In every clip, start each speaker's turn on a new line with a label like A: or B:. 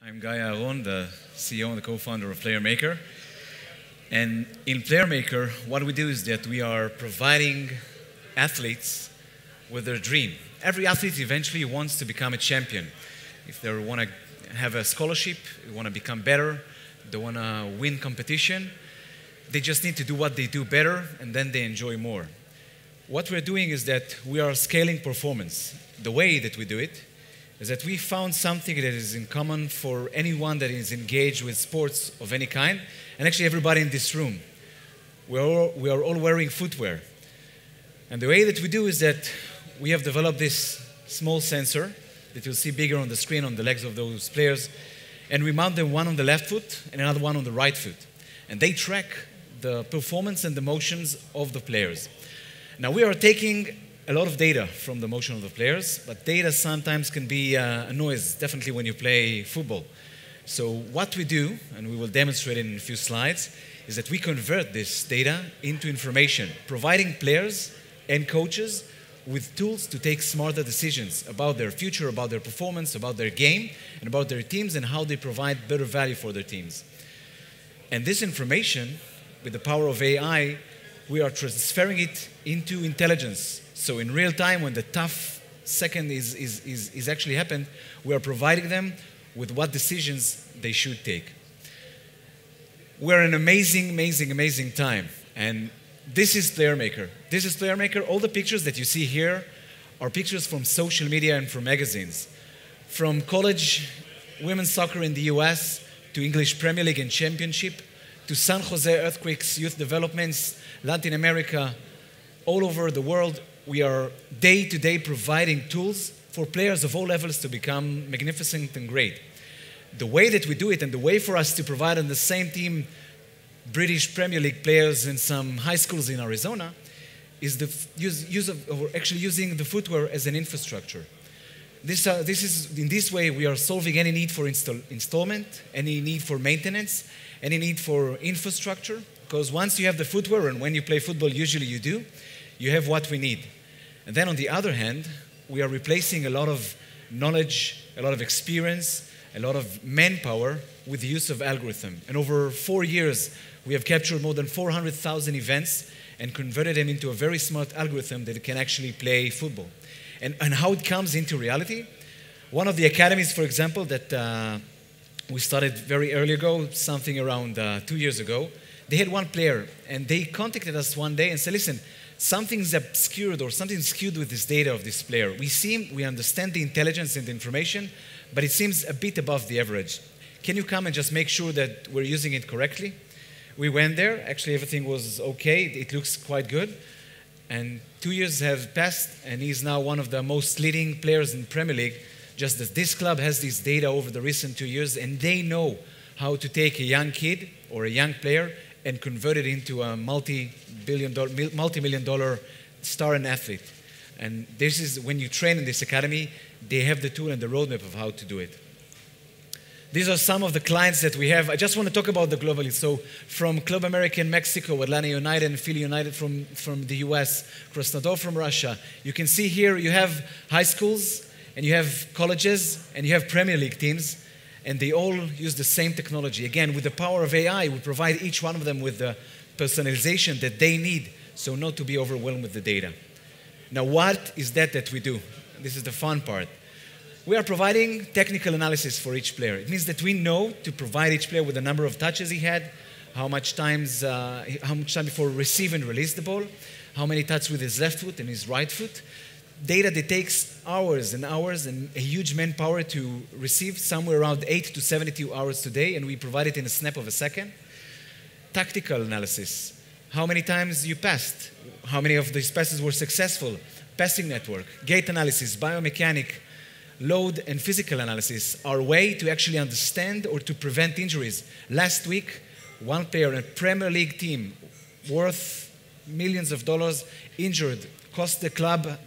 A: I'm Aharon, the CEO and the co-founder of PlayerMaker. And in PlayerMaker, what we do is that we are providing athletes with their dream. Every athlete eventually wants to become a champion. If they want to have a scholarship, they want to become better, they want to win competition, they just need to do what they do better, and then they enjoy more. What we're doing is that we are scaling performance. The way that we do it is that we found something that is in common for anyone that is engaged with sports of any kind, and actually everybody in this room. We are all wearing footwear. And the way that we do is that we have developed this small sensor that you'll see bigger on the screen on the legs of those players, and we mount them one on the left foot and another one on the right foot. And they track the performance and the motions of the players. Now we are taking a lot of data from the motion of the players, but data sometimes can be a noise, definitely when you play football. So what we do, and we will demonstrate it in a few slides, is that we convert this data into information, providing players and coaches with tools to take smarter decisions about their future, about their performance, about their game, and about their teams, and how they provide better value for their teams. And this information, with the power of AI, we are transferring it into intelligence. So in real time, when the tough second is actually happened, we are providing them with what decisions they should take. We're in an amazing time. And this is PlayerMaker. This is PlayerMaker. All the pictures that you see here are pictures from social media and from magazines. From college women's soccer in the US, to English Premier League and Championship, to San Jose Earthquakes, youth developments, Latin America, all over the world. We are day-to-day providing tools for players of all levels to become magnificent and great. The way that we do it, and the way for us to provide on the same team British Premier League players in some high schools in Arizona, is the actually using the footwear as an infrastructure. In this way, we are solving any need for installment, any need for maintenance, any need for infrastructure, because once you have the footwear, and when you play football, usually you do, you have what we need. And then on the other hand, we are replacing a lot of knowledge, a lot of experience, a lot of manpower with the use of algorithm. And over 4 years, we have captured more than 400,000 events and converted them into a very smart algorithm that can actually play football. And how it comes into reality, one of the academies, for example, that we started very early ago, something around 2 years ago, they had one player, and they contacted us one day and said, listen, something's obscured or something's skewed with this data of this player. We understand the intelligence and the information, but it seems a bit above the average. Can you come and just make sure that we're using it correctly? We went there. Actually, everything was okay. It looks quite good. And 2 years have passed, and he's now one of the most leading players in the Premier League. Just that this club has this data over the recent 2 years, and they know how to take a young kid or a young player and convert it into a multi-million dollar star and athlete. And this is, when you train in this academy, they have the tool and the roadmap of how to do it. These are some of the clients that we have. I just want to talk about the globally. So from Club America in Mexico, Atlanta United and Philly United from the US, Krasnodar from Russia. You can see here you have high schools, and you have colleges, and you have Premier League teams, and they all use the same technology. Again, with the power of AI, we provide each one of them with the personalization that they need, so not to be overwhelmed with the data. Now, what is that we do? This is the fun part. We are providing technical analysis for each player. It means that we know to provide each player with the number of touches he had, how much time before receive and release the ball, how many touches with his left foot and his right foot. Data that takes hours and hours and a huge manpower to receive, somewhere around 8 to 72 hours today, and we provide it in a snap of a second. Tactical analysis. How many times you passed? How many of these passes were successful? Passing network, gait analysis, biomechanic, load and physical analysis are a way to actually understand or to prevent injuries. Last week, one player in a Premier League team worth millions of dollars injured, cost the club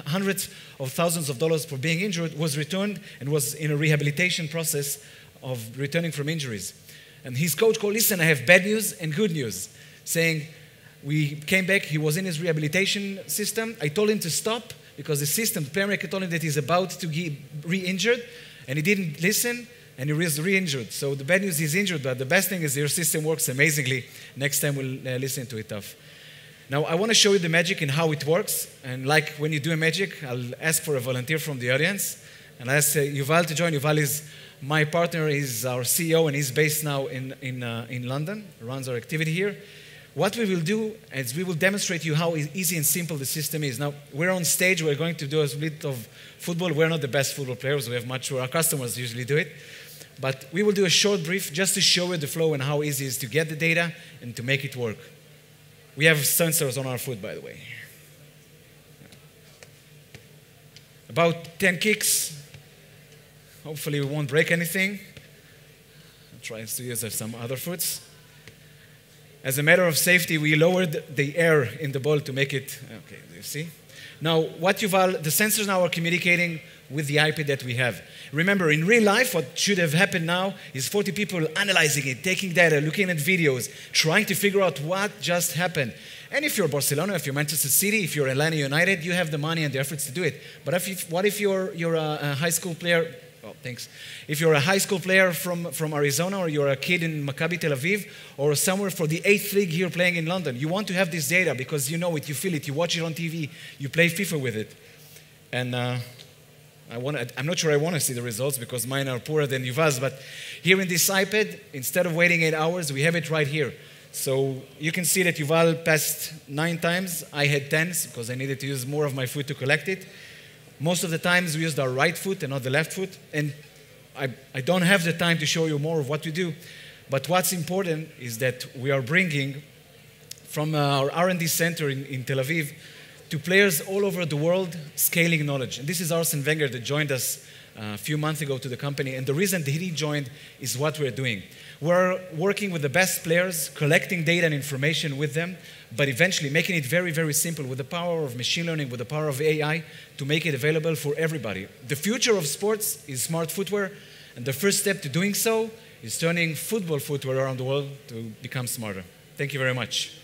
A: hundreds of thousands of dollars for being injured, was returned and was in a rehabilitation process of returning from injuries. And his coach called, listen, I have bad news and good news, saying, we came back, he was in his rehabilitation system. I told him to stop because the system, the paramedic told him that he's about to get re-injured, and he didn't listen. and he was re-injured. So the bad news is injured, but the best thing is your system works amazingly. Next time we'll listen to it tough. Now I want to show you the magic and how it works. And like when you do a magic, I'll ask for a volunteer from the audience. And I ask Yuval to join. Yuval is my partner, he's our CEO, and he's based now in London, runs our activity here. What we will do is we will demonstrate you how easy and simple the system is. Now, we're on stage, we're going to do a bit of football. We're not the best football players, we have much, our customers usually do it. But we will do a short brief just to show you the flow and how easy it is to get the data and to make it work. We have sensors on our foot, by the way. About 10 kicks. Hopefully we won't break anything. I'll try to use some other foots. As a matter of safety, we lowered the air in the ball to make it, okay, do you see? Now, the sensors now are communicating with the IP that we have. Remember, in real life, what should have happened now is 40 people analyzing it, taking data, looking at videos, trying to figure out what just happened. And if you're Barcelona, if you're Manchester City, if you're Atlanta United, you have the money and the efforts to do it. But what if you're a high school player? Well, thanks. If you're a high school player from Arizona, or you're a kid in Maccabi Tel Aviv, or somewhere for the 8th league here playing in London, you want to have this data because you know it, you feel it, you watch it on TV, you play FIFA with it. And I'm not sure I want to see the results because mine are poorer than Yuval's, but here in this iPad, instead of waiting 8 hours, we have it right here. So you can see that Yuval passed 9 times. I had 10 because I needed to use more of my foot to collect it. Most of the times we used our right foot and not the left foot. And I don't have the time to show you more of what we do. But what's important is that we are bringing from our R&D center in Tel Aviv to players all over the world scaling knowledge. And this is Arsene Wenger that joined us a few months ago to the company. And the reason that he joined is what we're doing. We're working with the best players, collecting data and information with them, but eventually making it very, very simple with the power of machine learning, with the power of AI, to make it available for everybody. The future of sports is smart footwear, and the first step to doing so is turning football footwear around the world to become smarter. Thank you very much.